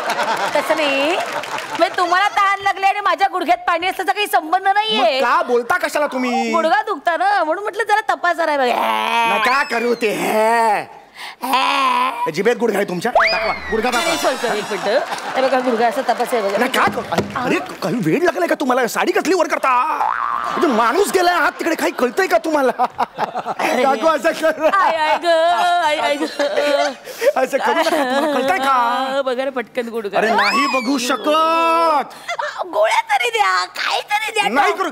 तसं नाही. म्हणजे तुम्हाला तहान लागले आणि माझ्या गुडघ्यात पाणी असल्याचा काही संबंध नाहीये. का बोलता कशाला तुम्ही? गुडघा दुखता ना, म्हणून म्हटलं जरा तपास जरा. नका करू ते. जिभेत गुडघा आहे तुमच्या? दाखवा गुडघा, दाखवा. एक मिनिट, हे बघा गुडघा असं तपास आहे बघा. अरे काही वेळ लागलाय का तुम्हाला? साडी कसली वर करता? माणूस गेलाय हात तिकडे, काही कळतंय का तुम्हाला? असं कळतंय का? बघा पटकन गुडघा. अरे नाही बघू शकत. गोळ्या तरी द्या, काय तरी द्या. नाही करू.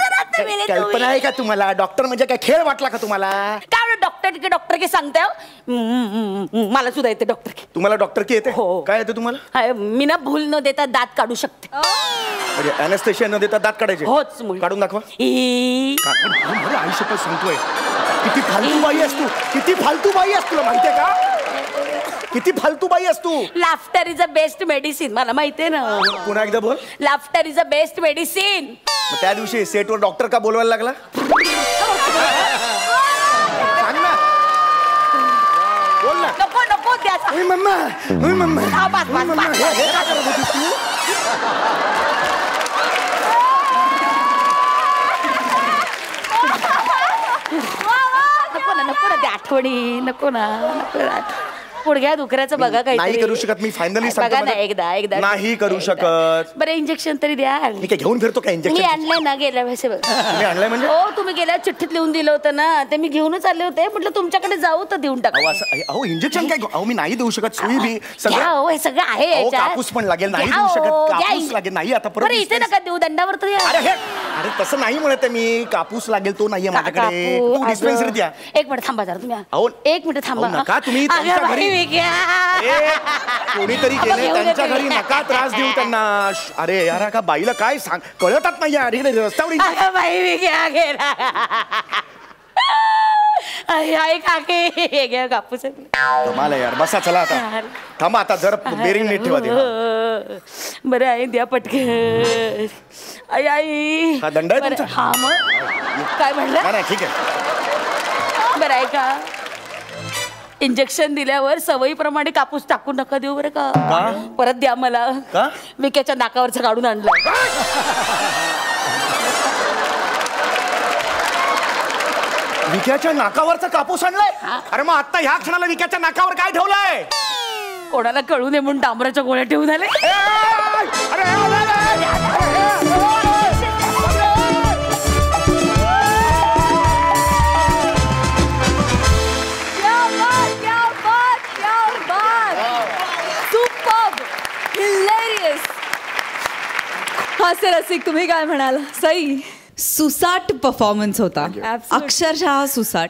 कल्पना आहे का तुम्हाला? डॉक्टर म्हणजे काय खेळ वाटला का तुम्हाला? काय डॉक्टर की सांगताय? मला सुद्धा येते डॉक्टर की. तुम्हाला डॉक्टर की येते? हो. काय येते तुम्हाला? मी ना भूल न देता दात काढू शकते. म्हणजे अॅनेस्थेशिया न देता दात काढायचे? होच. काढून दाखवा. आई शपथ सांगतोय. किती फालतू बाई असतो, किती फालतू बाई असतो, तुला माहितीये का? किती फालतू बाई असतो. Laughter is a best medicine, मला माहितीये ना. पुन्हा एकदा बोल. Laughter is a best medicine. त्या दिवशी सेटवर डॉक्टर का बोलवायला लागला? सांग ना, बोल ना. नको नको द्या. मम्मा, मम्मा, हे काय करत होतीस तू? नको ना त्या आठवणी. नको ना. गुडघ्या दुखऱ्याचं बघा काही नाही करू शकत मी. फायनली बघा ना, एकदा नाही करू शकत. बरं इंजेक्शन तरी द्या. मी काय घेऊन फिरतो का मी इंजेक्शन? आणलंय ना गेल्या वेळेस. मी आणलंय म्हणजे? हो, तुम्ही गेल्या चिठ्ठीत लिहून दिलं होतं ना, ते मी घेऊनच आले होते. म्हटलं तुमच्याकडे जाऊ तर देऊन टाका. अहो इंजेक्शन काय? अहो मी नाही देऊ शकत. सुई बी सगळं. हे सगळं आहे याच्यात. कापूस पण लागेल. नाही देऊ शकत. कापूस लागेल. नाही आता परत इथे नका देऊ, दंडावर तरी. अरे तसं नाही म्हणत मी. कापूस लागेल तो नाहीये माझ्याकडे. डिस्पेन्सरी द्या. एक मिनिट थांबा जरा तुम्ही. एक मिनिट थांबा. नका तुम्ही त्यांच्या घरी. कोणीतरी गेले त्यांच्या घरी, नका त्रास देऊ त्यांना. अरे यार का बाईला काय सांग कळतच नाही. अरे रस्त्यावर आहे काके हे घ्या कापूस आहे. कमाल आहे यार. बसा चला आता. थांबा आता जर बेरिंग नीट ठेवा ते. बरं आहे द्या पटकन. आई आई हा दंड आहे बरं, तुमचा? हा मग काय म्हणलं? नाही ठीक आहे. बरं आहे का? इंजेक्शन दिल्यावर सवयीप्रमाणे कापूस टाकून नका देऊ बरं का. परत द्या मला. का? विक्याच्या नाकावरचं काढून आणलं. विक्याच्या नाकावरचा कापूस आणलाय? अरे मग आता ह्या क्षणाला विक्याच्या नाकावर काय ठेवलंय? कोणाला कळू नये म्हणून डांबराच्या गोळ्या ठेवून आले. हास्य रसिक तुम्ही काय म्हणाल? सई सुसाट परफॉर्मन्स होता. Absolutely. अक्षरशः सुसाट.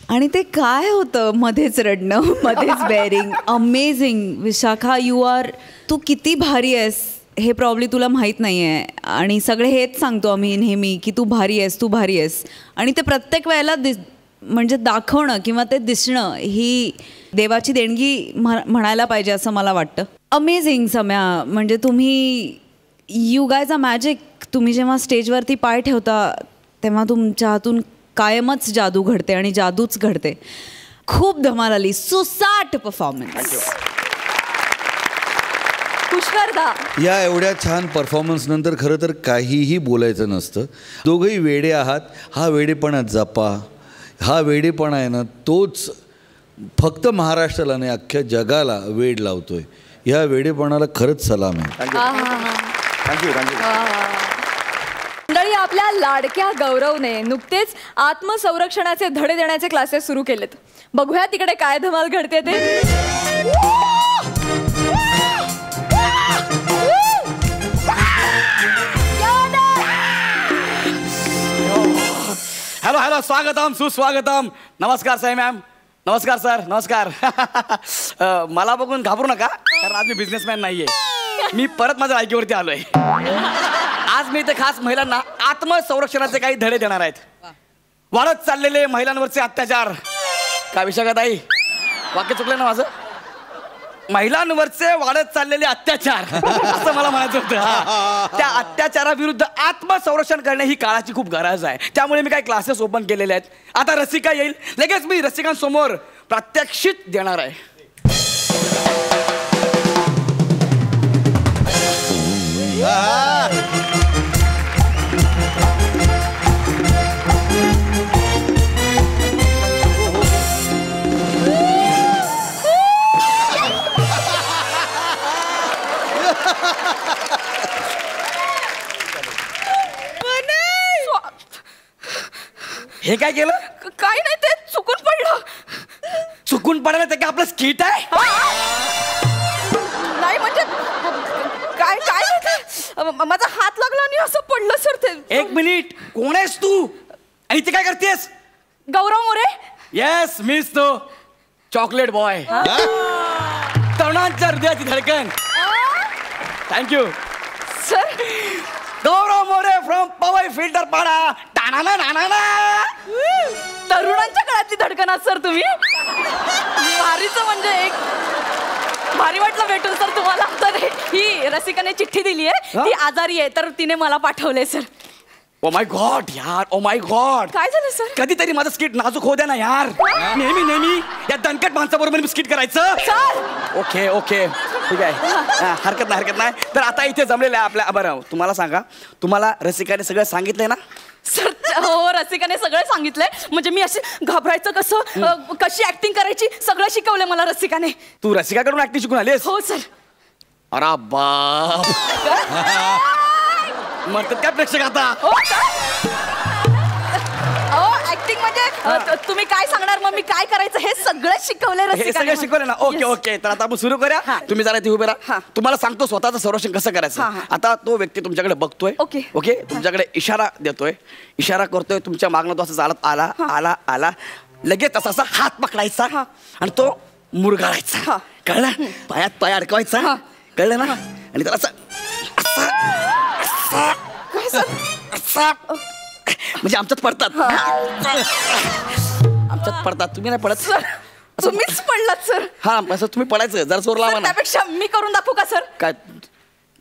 आणि ते काय होतं मध्येच रडणं, मध्येच बेअरिंग. अमेझिंग विशाखा, तू किती भारी आहेस हे प्रॉब्ली तुला माहीत नाही आहे. आणि सगळे हेच सांगतो आम्ही नेहमी की तू भारी आहेस, तू भारी आहेस. आणि ते प्रत्येक वेळेला म्हणजे दाखवणं किंवा ते दिसणं ही देवाची देणगी म्हणायला पाहिजे असं मला वाटतं. अमेझिंग सम्या. म्हणजे तुम्ही यू गायज अ मॅजिक. तुम्ही जेव्हा स्टेजवरती पाय ठेवता तेव्हा तुमच्या हातून कायमच जादू घडते आणि जादूच घडते. खूप धमाल आली. सुसाट परफॉर्मन्स. पुष्करदा या एवढ्या छान परफॉर्मन्स नंतर खरं तर काहीही बोलायचं नसतं. दोघंही वेडे आहात. हा वेडेपणा जपा. हा वेडेपणा आहे ना तोच फक्त महाराष्ट्राला नाही अख्ख्या जगाला वेड लावतोय. ह्या वेडेपणाला खरंच सलाम आहे. थँक्यू. मंडळी, आपल्या लाडक्या गौरवने नुकतेच आत्मसंरक्षणाचे धडे देण्याचे क्लासेस सुरू केलेत. बघूया तिकडे काय धमाल घडते ते. हॅलो हॅलो, स्वागतम सुस्वागतम. नमस्कार साई मॅम. नमस्कार सर. नमस्कार. मला बघून घाबरू नका कारण आज मी बिझनेसमॅन नाहीये. मी परत माझ्या लायकीवरती आलोय. आज मी इथे खास महिलांना आत्मसंरक्षणाचे काही धडे देणार आहेत. वाढत चाललेले महिलांवरचे अत्याचार. काय विशाखाताई वाक्य चुकलं ना माझं? महिलांवरचे वाढत चाललेले अत्याचार असं मला म्हणायचं होतं. त्या अत्याचाराविरुद्ध आत्मसंरक्षण करणे ही काळाची खूप गरज आहे. त्यामुळे मी काही क्लासेस ओपन केलेले आहेत. आता रसिका येईल, लगेच मी रसिकांसमोर प्रात्यक्षिक देणार आहे. हे काय केलं? काय नाही, ते चुकून पडलं. चुकून पडायला ते काय आपलं स्किट आहे? नाही म्हणजे काय काय नाही ते. माझा हात लागला आणि असं पडलं सर ते. एक मिनिट, कोण आहेस तू आणि ते काय करतेस? गौरव मोरे. येस, मीच तो चॉकलेट बॉय. तरुणांच्या हृदयाची धडकन. Thank you sir. Gaurav More from Powai filter Pada. टाणाना नाना. तरुणांच्या काळातली धडकन आहात सर तुम्ही. भारीच म्हणजे एक भारी वाटलं भेटून सर तुम्हाला. तर ही रसिकाने चिठ्ठी दिली आहे, ती आजारी आहे तर तिने मला पाठवले सर. ओ माय गॉड यार, ओ माय गॉड. काय झालं सर? कधीतरी माझं स्किट नाजूक होऊ द्या ना यार. नेहमी नेहमी या दणकट माणसाबरोबर मी स्किट करायचं. सर ओके ओके ठीक आहे. हरकत नाही हरकत नाही. तर आता इथे जमलेलं आहे आपल्या. बरं तुम्हाला सांगा, तुम्हाला रसिकाने सगळं सांगितलंय ना? सर हो, रसिकाने सगळं सांगितलंय. म्हणजे मी असे घाबरायचं कसं, कशी ऍक्टिंग करायची सगळं शिकवलंय मला रसिकाने. तू रसिकाकडून ऍक्टिंग शिकून आलीस? हो सर. अरे बाप. म्हणतात काय प्रेक्षक आता? ऍक्टिंग म्हणजे तुम्ही काय सांगणार मग मी काय करायचं हे सगळं शिकवलंय हे रसिकाने. सगळं शिकवलं ना? Okay okay. तर आता आपण सुरू करूया. तुम्ही जरा इथे उभे राहा. तुम्हाला सांगतो स्वतःचं संरक्षण कसं करायचं. आता तो व्यक्ती तुमच्याकडे बघतोय. ओके. ओके. तुमच्याकडे इशारा देतोय, इशारा करतोय. तुमच्या मागणं तो असं चालत आला आला आला. लगेच असा असा हात पकडायचा आणि तो मुरगाळायचा. कळलं? पायात पाय अडकवायचा. कळलं ना? आणि त्याला म्हणजे आमच्यात पडतात. आमच्यात पडतात, तुम्ही नाही पडत. सर तुम्हीच पडलात सर. हा असं तुम्ही पडायचं जरा जोर लावा ना. त्यापेक्षा मी करून दाखवू का सर? काय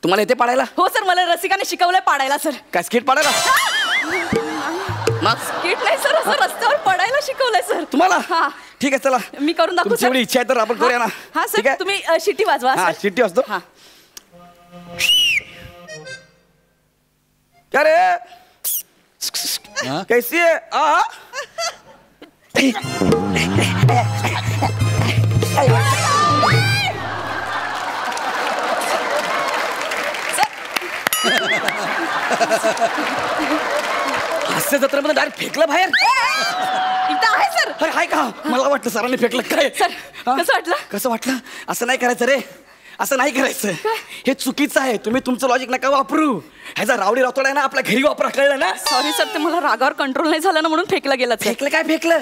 तुम्हाला येते पाडायला? हो सर, मला रसिकाने शिकवलंय पाडायला सर. काय स्किट पाडायला? मग स्किट नाही सर, असं रस्त्यावर पडायला शिकवलंय सर. तुम्हाला? हा ठीक आहे चला, मी करून दाखवू तुमची सर. एवढी इच्छा आहे तर आपण करूया ना. हा ठीक सर, आहे? तुम्ही शिट्टी वाजवा हा सर. शिट्टी असतो. हा क्या रे कैसी है? हास्य जत्रेमध्ये डायरेक्ट फेकलं बाहेर. इथं आहे सर. अरे हाय का? मला वाटलं सरांनी फेकलं काय. सर हा? कसं वाटलं? कसं वाटलं? असं नाही करायचं रे, असं नाही करायचं. हे चुकीचं आहे. तुम्ही तुमचं लॉजिक नका वापरू. ह्याचा रावडी रातोड आहे ना, आपल्या घरी वापरा, कळलं ना? सॉरी सर, ते मला रागावर कंट्रोल नाही झालं ना म्हणून फेकलं गेलं. फेकलं काय फेकलं?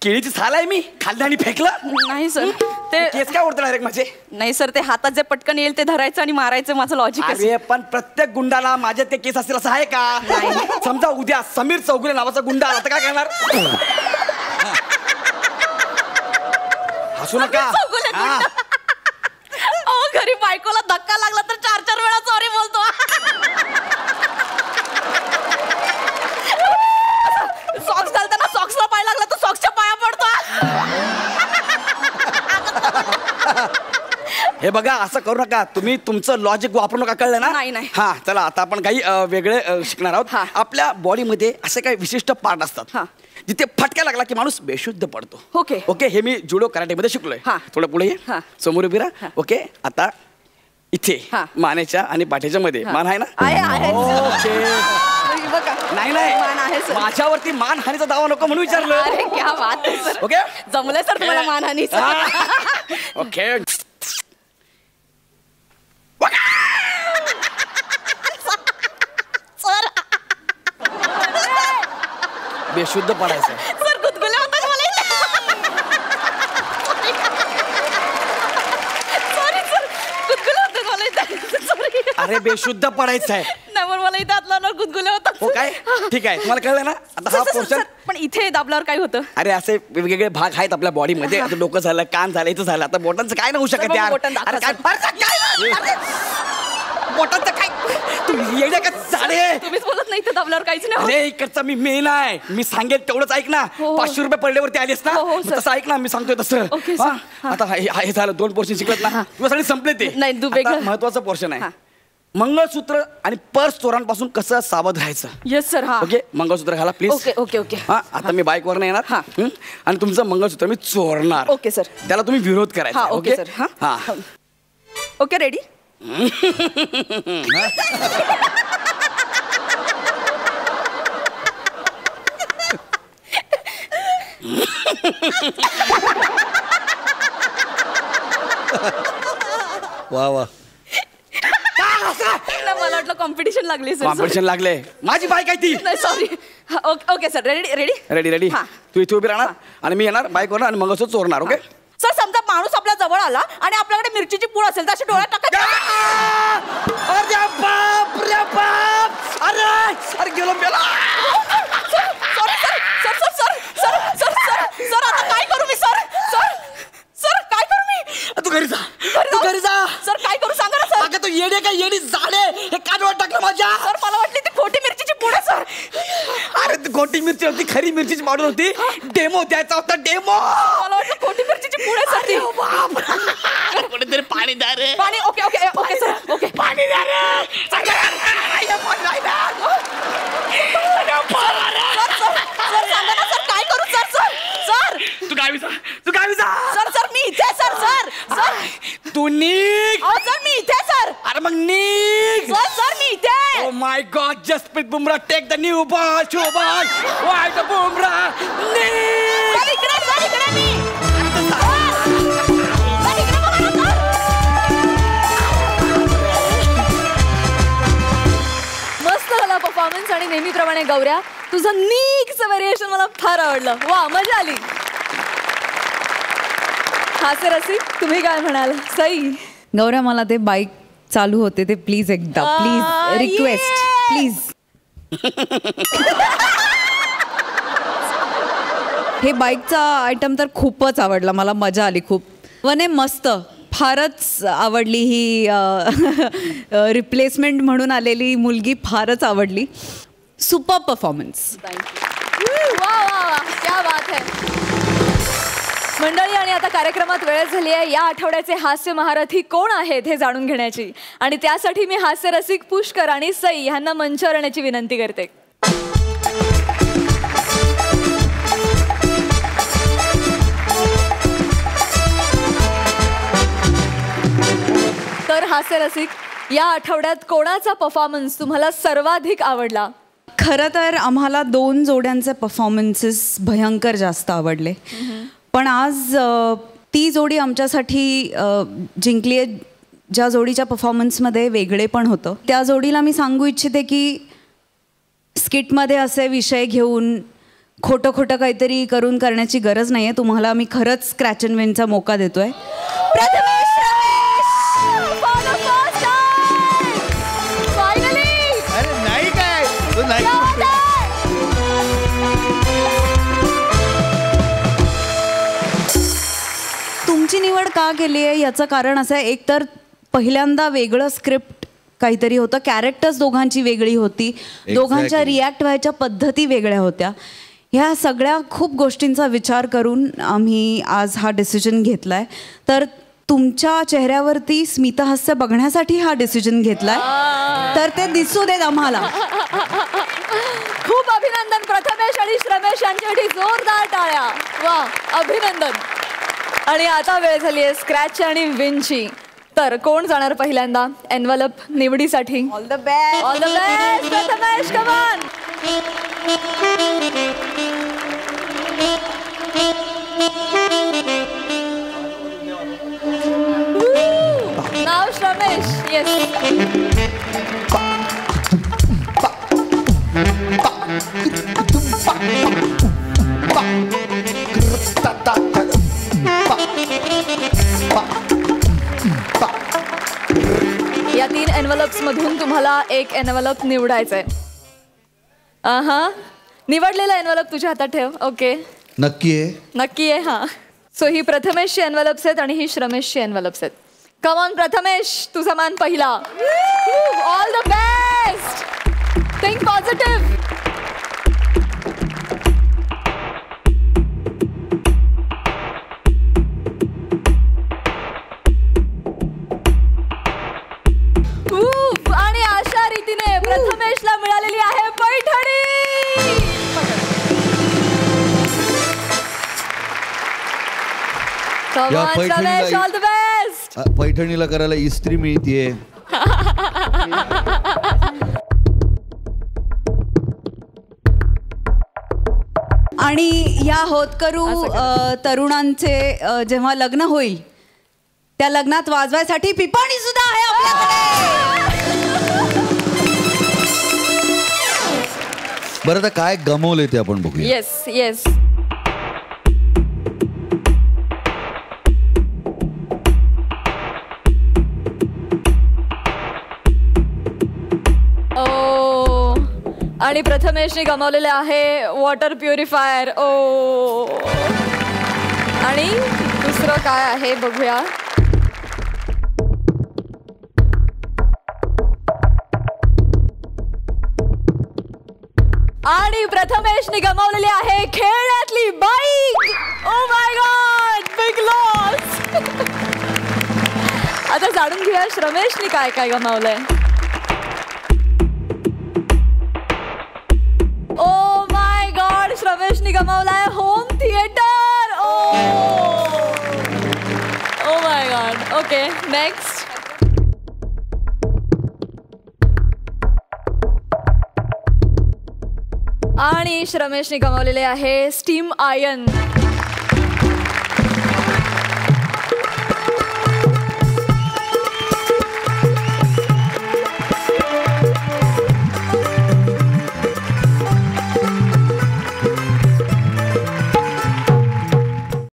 केळीची साल आहे मी खाल्लं आणि फेकलं? नाही सर, ते केस काय ओढतं डायरेक्ट माझे? नाही सर, ते हातात जे पटकन येईल ते धरायचं आणि मारायचं, माझं लॉजिक आहे. अरे पण प्रत्येक गुंडाला माझे ते केस असतील असं आहे का? समजा उद्या समीर चौगुले नावाचा गुंडा आला तर काय करणार? हसू नका. चौगुले गुंडा. हा. अहो, घरी बायकोला धक्का लागला तर 4-4 वेळा सॉरी बोलतो. सॉक्स घालताना सॉक्सला पाय लागला तर सॉक्सच्या पाया पडतो. हे बघा असं करू नका तुम्ही, तुमचं लॉजिक वापरू नका, कळलं ना? नाही, नाही. हा चला आता आपण काही वेगळे शिकणार आहोत. हा. आपल्या बॉडीमध्ये असे काही विशिष्ट पार्ट असतात हा. जिथे फटका लागला की माणूस बेशुद्ध पडतो. ओके. ओके, हे मी जुडो कराटेमध्ये शिकलोय. हा. थोडं पुढे ये. हा. समोर उभी राहा. हा. ओके, आता इथे हा. मानेच्या आणि पाठीच्या मध्ये मान आहे ना? आहे. ओके. बघा. नाही मान आहे नाही, सर. माझ्यावरती मानहानीचा दावा नको म्हणून विचारलं. अरे क्या बात आहे सर. ओके जमलंय सर तुम्हाला मानहानी. ओके. बेशुद्ध पडायचं. सर गुदगुले होतात मला इथे. सॉरी सर, गुदगुले होतात मला इथे. सॉरी. अरे बेशुद्ध पडायचं आहे. नाही पण मला इथे हातला गुदगुले होतात. हो काय? ठीक आहे, तुम्हाला कळलं ना आता हा सर, सर, पोर्शन. सर, पण इथे दाबल्यावर काय होतं? अरे असे वेगवेगळे भाग आहेत आपल्या बॉडीमध्ये. आता डोकं झालं, कान झालं, इथं झालं. आता बोटांचं काय नाही होऊ शकत सर, यार. बोटं दाखवा, अरे काय सर. बोटांचं काय? तुम्ही येण्या का झाले? तुम्हीच बोलत नाही, इथे दाबल्यावर काहीच नाही होत. अरे इकडचा मी मेन आहे, मी सांगेल तेवढंच ऐक ना. हो. 500 रुपये पडल्यावरती आलेस ना, हो, हो, मग सर. तसं ऐक ना, मी सांगतोय तसं. Okay, sir. हा? हा. आता हे झालं, 2 पोर्शन शिकलत ना, तुझ्यासाठी संपले ते. नाही, वेगळं. महत्वाचं पोर्शन आहे. हा. मंगळसूत्र आणि पर्स चोरांपासून कसं सावध राहायचं. Yes sir. हा ओके, मंगळसूत्र घाला प्लीज. Okay okay okay. हा, आता मी बाईकवर नाही येणार. हा. हं? आणि तुमचं मंगळसूत्र मी चोरणार. Okay sir. त्याला तुम्ही विरोध करायचा. हा ओके सर. हा. Okay ready. वा वा. मला वाटलं कॉम्पिटिशन लागली सर. कॉम्पिटिशन लागले. माझी बाईक आहे ती. नाही sorry. Okay okay sir. Ready ready ready ready. हा. तू इथे उभी राहणार आणि मी येणार बाईकवर आणि मंगळसूत्र चोरणार. ओके. सर समजा माणूस आपल्या जवळ आला आणि आपल्याकडे मिरचीची पूड असेल तर अशी डोळ्यात टाकायची. अरे बाप रे बाप. अरे अरे गेलो मेला. Sorry sir sir sir sir sir sir sir sir आता काय करू मी सर. सर सर काय करू मी. तू घरी जा. तू घरी जा. सर काय करू सांगा ना सर. अगं तू येडे का येडी झाडे हे काढून टाकलं माझ्या. सर मला वाटली ती खोटी मिरचीची पूड आहे सर. अरे ती खोटी मिरची होती, खरी मिरचीची पावडर होती. डेमो द्यायचा होता डेमो. मला वाटलं खोटी मिरचीची पूड आहे सर ती. कोणीतरी पाणी द्या रे. पाणी. Okay okay okay sir. Okay पाणी द्या रे. सर सांगा ना सर काय करू सर. सर सर तू गावी जा. तू गावी जा. सर सर मी इथे सर. सर सर तू निघ. सर मी इथे सर. अरे मग निघ. सर सर मी इथे. Oh my God, Jasprit Bumrah, take the new ball, show ball. Why the Bumrah? Nick! Sir इकडे मी. सर इकडे बघा ना सर. मस्त झाला परफॉर्मन्स आणि नेहमीप्रमाणे गौऱ्या तुझं नीकचं व्हेरिएशन मला फार आवडलं. वा मजा आली. हास्य रसिक तुम्ही काय म्हणाल. सई गौऱ्या मला ते बाईक चालू होते ते प्लीज एकदा प्लीज रिक्वेस्ट प्लीज. हे बाईकचा आयटम तर खूपच आवडला मला, मजा आली खूप. वने मस्त, फारच आवडली ही रिप्लेसमेंट म्हणून आलेली मुलगी, फारच आवडली. Super performance. वा वा वा, क्या बात है. मंडळी, आणि आता कार्यक्रमात वेळ झाली आहे या आठवड्याचे हास्य महारथी कोण आहेत हे जाणून घेण्याची. आणि त्यासाठी मी हास्य रसिक पुष्कर आणि सई यांना मंचावर येण्याची विनंती करते. तर हास्य रसिक, या आठवड्यात कोणाचा परफॉर्मन्स तुम्हाला सर्वाधिक आवडला? खरं तर आम्हाला 2 जोड्यांचे परफॉर्मन्सेस भयंकर जास्त आवडले. पण आज ती जोडी आमच्यासाठी जिंकली आहे ज्या जोडीच्या परफॉर्मन्समध्ये वेगळे पण होतं. त्या जोडीला मी सांगू इच्छिते की स्किटमध्ये असे विषय घेऊन खोटं खोटं काहीतरी करून करण्याची गरज नाही आहे. तुम्हाला मी खरंच स्क्रॅच अँड विनचा मोका देतो आहे. नाही काय नाही. तुमची निवड का केली आहे याचं कारण असं आहे, एकतर पहिल्यांदा वेगळं स्क्रिप्ट काहीतरी होतं, कॅरेक्टर्स दोघांची वेगळी होती, दोघांच्या रिॲक्ट व्हायच्या पद्धती वेगळ्या होत्या. ह्या सगळ्या खूप गोष्टींचा विचार करून आम्ही आज हा डिसिजन घेतला आहे. तर तुमच्या चेहऱ्यावरती स्मितहास्य बघण्यासाठी हा डिसिजन घेतला आहे, तर ते दिसू देत आम्हाला. खूप अभिनंदन प्रथमेश आणि श्रमेश यांच्यासाठी, जोरदार टाळ्या. वा, अभिनंदन. आणि आता वेळ झाली आहे स्क्रॅच आणि विनची. तर कोण जाणार पहिल्यांदा एनव्हलप निवडीसाठी? All the best. All the best Prathamesh, come on. Now श्रमेश. Yes. या 3 एनव्हलप्स मधून तुम्हाला एक एनव्हलप निवडायचं आहे. निवडलेला एनव्हलप तुझ्या हातात ठेव. ओके, नक्की आहे? नक्की आहे. हा, सो ही प्रथमेशची एनव्हलप्स आहेत आणि ही श्रमेशची एनव्हलप्स आहेत. कम ऑन प्रथमेश, तुझा मान पहिला. All the best. Think positive. आणि अशा रीतीने प्रथमेशला मिळालेली आहे पैठणी. या पैठणीला ऑल द बेस्ट. पैठणीला करायला इस्त्री मिळतीये. आणि या होतकरू तरुणांचे जेव्हा लग्न होईल त्या लग्नात वाजवायसाठी पिपाणी सुद्धा आहे आपल्याकडे. बरं, आता काय गमवले ते आपण बघूया. Yes yes. आणि प्रथमेशने गमावलेले आहे वॉटर प्युरिफायर. ओ, आणि दुसरं काय आहे बघूया. आणि प्रथमेशने गमावलेली आहे खेळण्यातली bike. Oh my god, big loss. आता जाणून घेऊया श्रमेशने काय काय गमावलंय. ओ माय गॉड, श्रमेशने गमावलाय home theatre. Oh my god. Okay, next. आणि श्रमेशने गमावलेले आहे स्टीम आयर्न.